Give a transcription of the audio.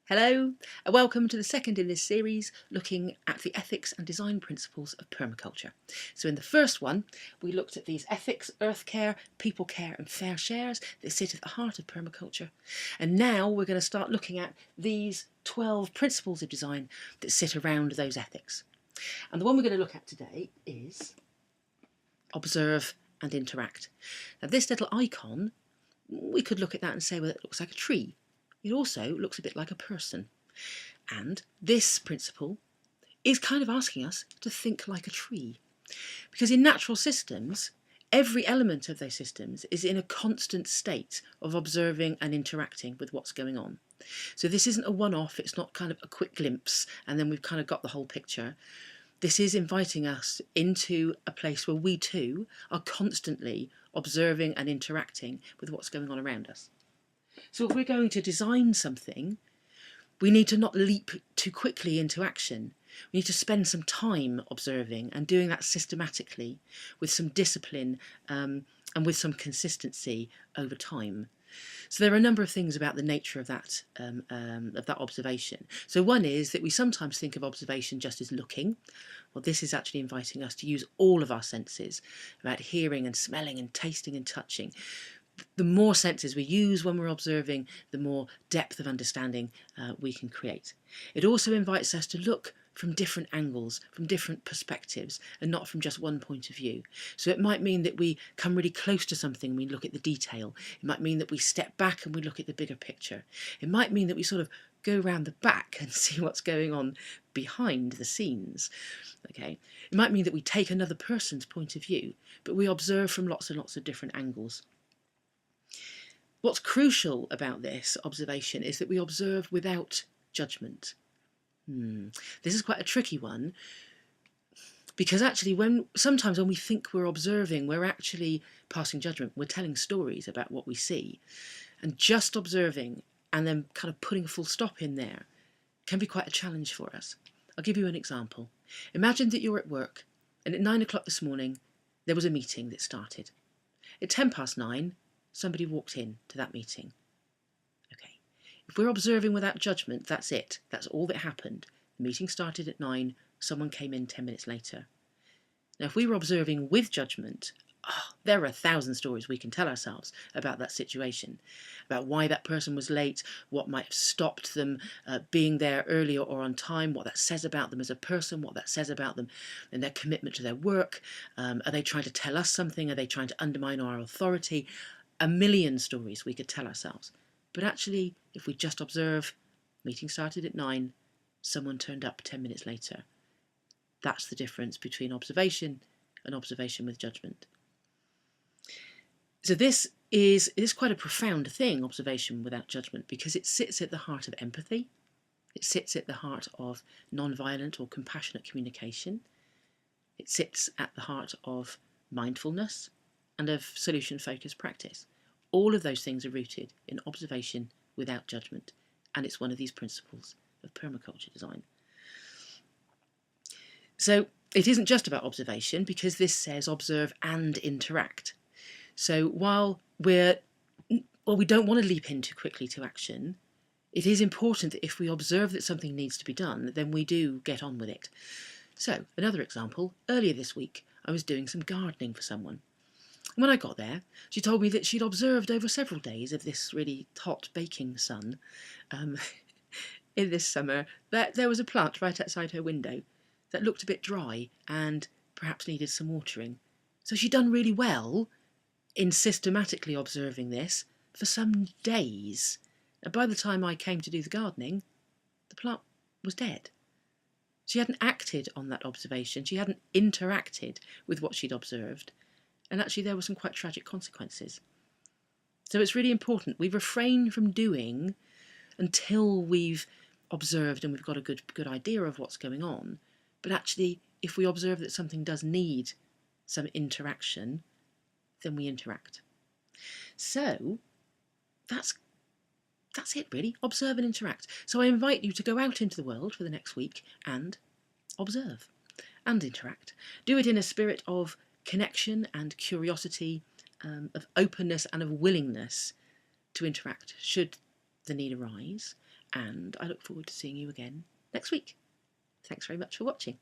Hello, and welcome to the second in this series looking at the ethics and design principles of permaculture. So in the first one, we looked at these ethics, earth care, people care and fair shares that sit at the heart of permaculture. And now we're going to start looking at these 12 principles of design that sit around those ethics. And the one we're going to look at today is observe and interact. Now this little icon, we could look at that and say, well, it looks like a tree. It also looks a bit like a person. And this principle is kind of asking us to think like a tree. Because in natural systems, every element of those systems is in a constant state of observing and interacting with what's going on. So this isn't a one-off, it's not kind of a quick glimpse and then we've kind of got the whole picture. This is inviting us into a place where we too are constantly observing and interacting with what's going on around us. So if we're going to design something, we need to not leap too quickly into action. We need to spend some time observing and doing that systematically with some discipline and with some consistency over time. So there are a number of things about the nature of that observation. So one is that we sometimes think of observation just as looking. Well, this is actually inviting us to use all of our senses, about hearing and smelling and tasting and touching. The more senses we use when we're observing, the more depth of understanding we can create. It also invites us to look from different angles, from different perspectives, and not from just one point of view. So it might mean that we come really close to something and we look at the detail. It might mean that we step back and we look at the bigger picture. It might mean that we sort of go around the back and see what's going on behind the scenes. Okay. It might mean that we take another person's point of view, but we observe from lots and lots of different angles. What's crucial about this observation is that we observe without judgment. This is quite a tricky one, because actually sometimes when we think we're observing, we're actually passing judgment. We're telling stories about what we see, and just observing and then kind of putting a full stop in there can be quite a challenge for us. I'll give you an example. Imagine that you're at work and at 9 o'clock this morning there was a meeting that started. At 9:10 somebody walked in to that meeting. Okay, if we're observing without judgment, that's it. That's all that happened. The meeting started at 9, someone came in 10 minutes later. Now, if we were observing with judgment, there are 1,000 stories we can tell ourselves about that situation, about why that person was late, what might have stopped them being there earlier or on time, what that says about them as a person, what that says about them and their commitment to their work. Are they trying to tell us something? Are they trying to undermine our authority? A million stories we could tell ourselves. But actually, if we just observe, meeting started at 9, someone turned up 10 minutes later. That's the difference between observation and observation with judgment. So this is quite a profound thing, observation without judgment, because it sits at the heart of empathy. It sits at the heart of non-violent or compassionate communication. It sits at the heart of mindfulness and of solution-focused practice. All of those things are rooted in observation without judgment, and it's one of these principles of permaculture design. So it isn't just about observation, because this says observe and interact. So while we don't want to leap in too quickly to action, it is important that if we observe that something needs to be done, then we do get on with it. So another example, earlier this week I was doing some gardening for someone. When I got there, she told me that she'd observed over several days of this really hot baking sun in this summer that there was a plant right outside her window that looked a bit dry and perhaps needed some watering. So she'd done really well in systematically observing this for some days. And by the time I came to do the gardening, the plant was dead. She hadn't acted on that observation. She hadn't interacted with what she'd observed. And actually there were some quite tragic consequences. So it's really important we refrain from doing until we've observed and we've got a good idea of what's going on. But actually, if we observe that something does need some interaction, then we interact. So that's it really, observe and interact. So I invite you to go out into the world for the next week and observe and interact. Do it in a spirit of connection and curiosity, of openness and of willingness to interact should the need arise, and I look forward to seeing you again next week. Thanks very much for watching.